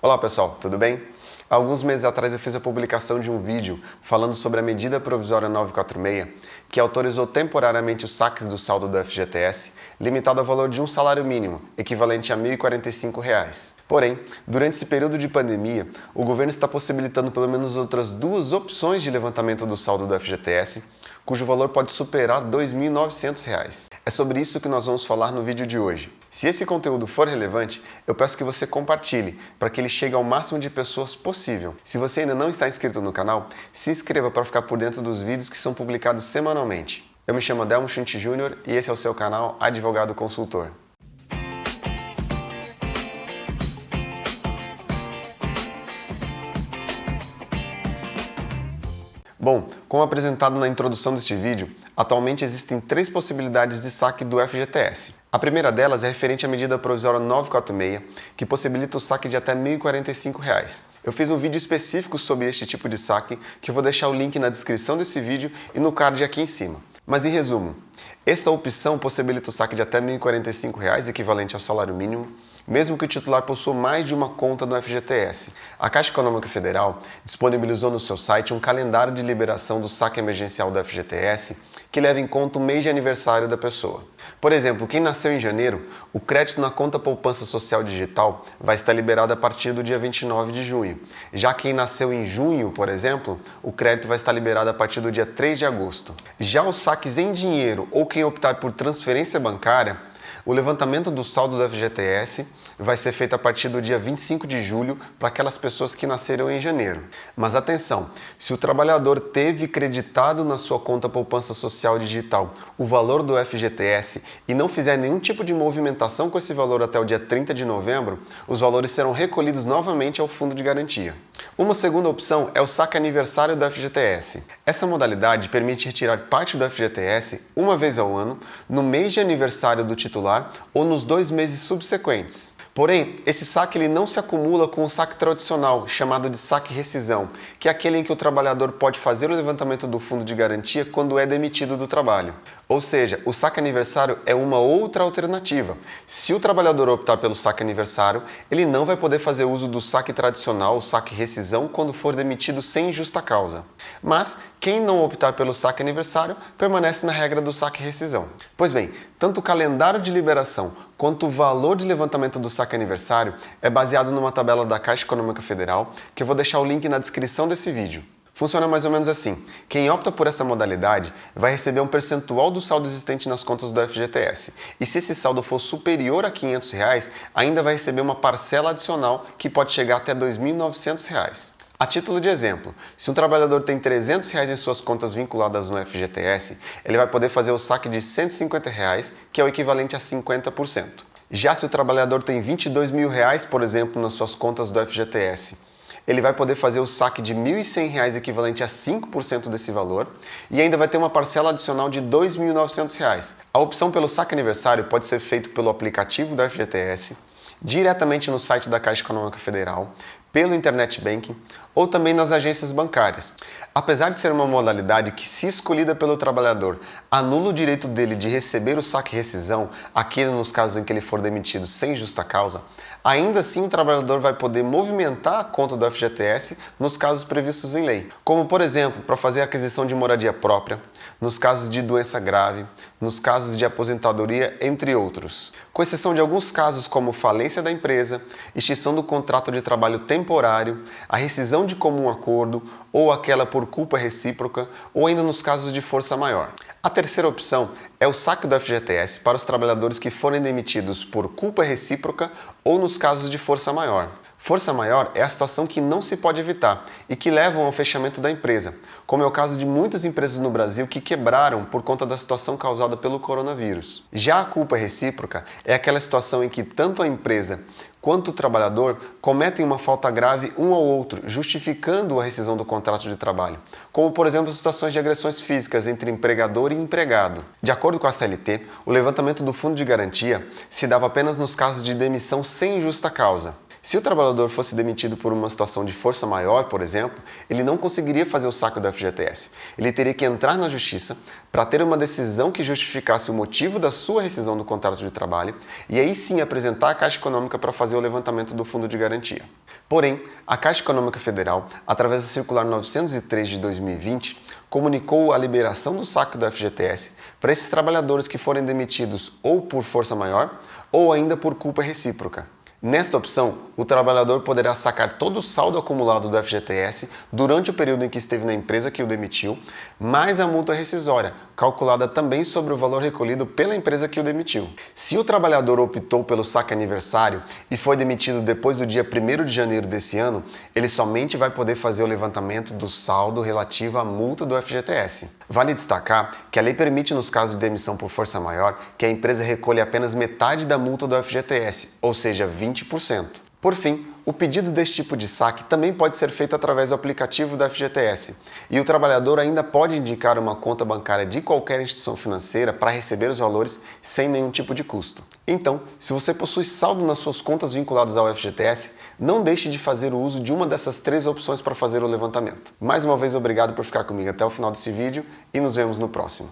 Olá pessoal, tudo bem? Há alguns meses atrás eu fiz a publicação de um vídeo falando sobre a medida provisória 946, que autorizou temporariamente os saques do saldo do FGTS, limitado ao valor de um salário mínimo, equivalente a R$ 1.045. Porém, durante esse período de pandemia, o governo está possibilitando pelo menos outras duas opções de levantamento do saldo do FGTS, cujo valor pode superar R$ 2.900. É sobre isso que nós vamos falar no vídeo de hoje. Se esse conteúdo for relevante, eu peço que você compartilhe para que ele chegue ao máximo de pessoas possível. Se você ainda não está inscrito no canal, se inscreva para ficar por dentro dos vídeos que são publicados semanalmente. Eu me chamo Adelmo Schunte Jr. e esse é o seu canal Advogado Consultor. Bom, como apresentado na introdução deste vídeo, atualmente existem três possibilidades de saque do FGTS. A primeira delas é referente à medida provisória 946, que possibilita o saque de até R$ 1.045. Eu fiz um vídeo específico sobre este tipo de saque, que eu vou deixar o link na descrição desse vídeo e no card aqui em cima. Mas em resumo, essa opção possibilita o saque de até R$ 1.045, equivalente ao salário mínimo, mesmo que o titular possua mais de uma conta no FGTS. A Caixa Econômica Federal disponibilizou no seu site um calendário de liberação do saque emergencial do FGTS que leva em conta o mês de aniversário da pessoa. Por exemplo, quem nasceu em janeiro, o crédito na conta Poupança Social Digital vai estar liberado a partir do dia 29 de junho. Já quem nasceu em junho, por exemplo, o crédito vai estar liberado a partir do dia 3 de agosto. Já os saques em dinheiro ou quem optar por transferência bancária, o levantamento do saldo do FGTS vai ser feito a partir do dia 25 de julho para aquelas pessoas que nasceram em janeiro. Mas atenção, se o trabalhador teve creditado na sua conta Poupança Social Digital o valor do FGTS e não fizer nenhum tipo de movimentação com esse valor até o dia 30 de novembro, os valores serão recolhidos novamente ao Fundo de Garantia. Uma segunda opção é o saque aniversário do FGTS. Essa modalidade permite retirar parte do FGTS uma vez ao ano, no mês de aniversário do titular ou nos 2 meses subsequentes. Porém, esse saque ele não se acumula com o saque tradicional, chamado de saque rescisão, que é aquele em que o trabalhador pode fazer o levantamento do fundo de garantia quando é demitido do trabalho. Ou seja, o saque aniversário é uma outra alternativa. Se o trabalhador optar pelo saque aniversário, ele não vai poder fazer uso do saque tradicional, o saque rescisão, quando for demitido sem justa causa. Mas, quem não optar pelo saque aniversário, permanece na regra do saque rescisão. Pois bem, tanto o calendário de liberação quanto o valor de levantamento do saque aniversário é baseado numa tabela da Caixa Econômica Federal, que eu vou deixar o link na descrição desse vídeo. Funciona mais ou menos assim: quem opta por essa modalidade vai receber um percentual do saldo existente nas contas do FGTS. E se esse saldo for superior a R$ 500, ainda vai receber uma parcela adicional que pode chegar até R$ 2.900. A título de exemplo, se um trabalhador tem R$ 300 em suas contas vinculadas no FGTS, ele vai poder fazer o saque de R$ 150, que é o equivalente a 50%. Já se o trabalhador tem R$ 22 mil, por exemplo, nas suas contas do FGTS, ele vai poder fazer o saque de R$ 1.100, equivalente a 5% desse valor, e ainda vai ter uma parcela adicional de R$ 2.900. A opção pelo saque aniversário pode ser feito pelo aplicativo da FGTS, diretamente no site da Caixa Econômica Federal, pelo Internet Banking ou também nas agências bancárias. Apesar de ser uma modalidade que, se escolhida pelo trabalhador, anula o direito dele de receber o saque rescisão, aquele nos casos em que ele for demitido sem justa causa, ainda assim o trabalhador vai poder movimentar a conta do FGTS nos casos previstos em lei, como por exemplo, para fazer a aquisição de moradia própria, nos casos de doença grave, nos casos de aposentadoria, entre outros. Com exceção de alguns casos como falência da empresa, extinção do contrato de trabalho temporário, a rescisão de comum acordo ou aquela por culpa recíproca, ou ainda nos casos de força maior. A terceira opção é o saque do FGTS para os trabalhadores que forem demitidos por culpa recíproca ou nos casos de força maior. Força maior é a situação que não se pode evitar e que levam ao fechamento da empresa, como é o caso de muitas empresas no Brasil que quebraram por conta da situação causada pelo coronavírus. Já a culpa recíproca é aquela situação em que tanto a empresa quanto o trabalhador cometem uma falta grave um ao outro, justificando a rescisão do contrato de trabalho, como por exemplo situações de agressões físicas entre empregador e empregado. De acordo com a CLT, o levantamento do fundo de garantia se dava apenas nos casos de demissão sem justa causa. Se o trabalhador fosse demitido por uma situação de força maior, por exemplo, ele não conseguiria fazer o saque do FGTS. Ele teria que entrar na justiça para ter uma decisão que justificasse o motivo da sua rescisão do contrato de trabalho e aí sim apresentar a Caixa Econômica para fazer o levantamento do fundo de garantia. Porém, a Caixa Econômica Federal, através da Circular 903 de 2020, comunicou a liberação do saque do FGTS para esses trabalhadores que forem demitidos ou por força maior ou ainda por culpa recíproca. Nesta opção, o trabalhador poderá sacar todo o saldo acumulado do FGTS durante o período em que esteve na empresa que o demitiu, mais a multa rescisória, calculada também sobre o valor recolhido pela empresa que o demitiu. Se o trabalhador optou pelo saque aniversário e foi demitido depois do dia 1º de janeiro desse ano, ele somente vai poder fazer o levantamento do saldo relativo à multa do FGTS. Vale destacar que a lei permite, nos casos de demissão por força maior, que a empresa recolha apenas metade da multa do FGTS, ou seja, 20%. Por fim, o pedido desse tipo de saque também pode ser feito através do aplicativo da FGTS, e o trabalhador ainda pode indicar uma conta bancária de qualquer instituição financeira para receber os valores sem nenhum tipo de custo. Então, se você possui saldo nas suas contas vinculadas ao FGTS, não deixe de fazer o uso de uma dessas 3 opções para fazer o levantamento. Mais uma vez, obrigado por ficar comigo até o final desse vídeo e nos vemos no próximo.